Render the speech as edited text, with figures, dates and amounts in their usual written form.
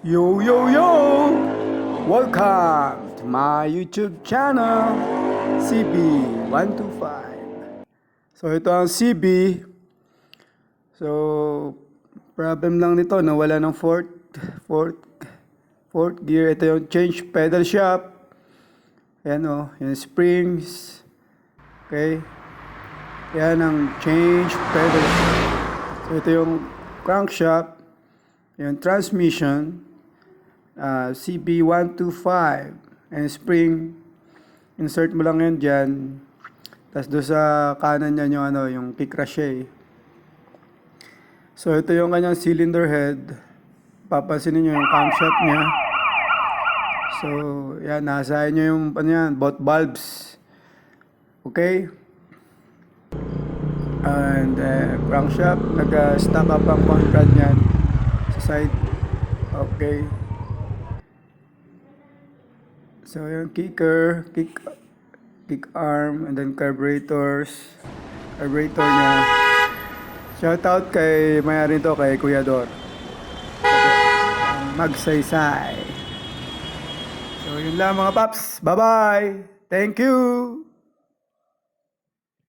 Yo, yo, yo! Welcome to my YouTube channel, CB125. So, ito ang CB. So, problem lang nito, nawala ng fourth gear. Ito yung change pedal shop. Ayan o, yung springs. Okay. Yan ang change pedal. So, ito yung crankshaft. Yung transmission. CB125 and spring, insert mo lang yan dyan, tapos doon sa kanan yan yung, yung kick rashe. So ito yung kanyang cylinder head, papansinin nyo yung camshaft nya. So yan, nasahin nyo yung both valves. Okay, and crankshaft, nag-stack up ang point rod nyan sa side. Okay. So yung kicker, kick arm, and then carburetor niya. Shout out kay may-ari nito, kay Kuya Dor. Magsaysay. So yun lang mga paps. Bye-bye. Thank you.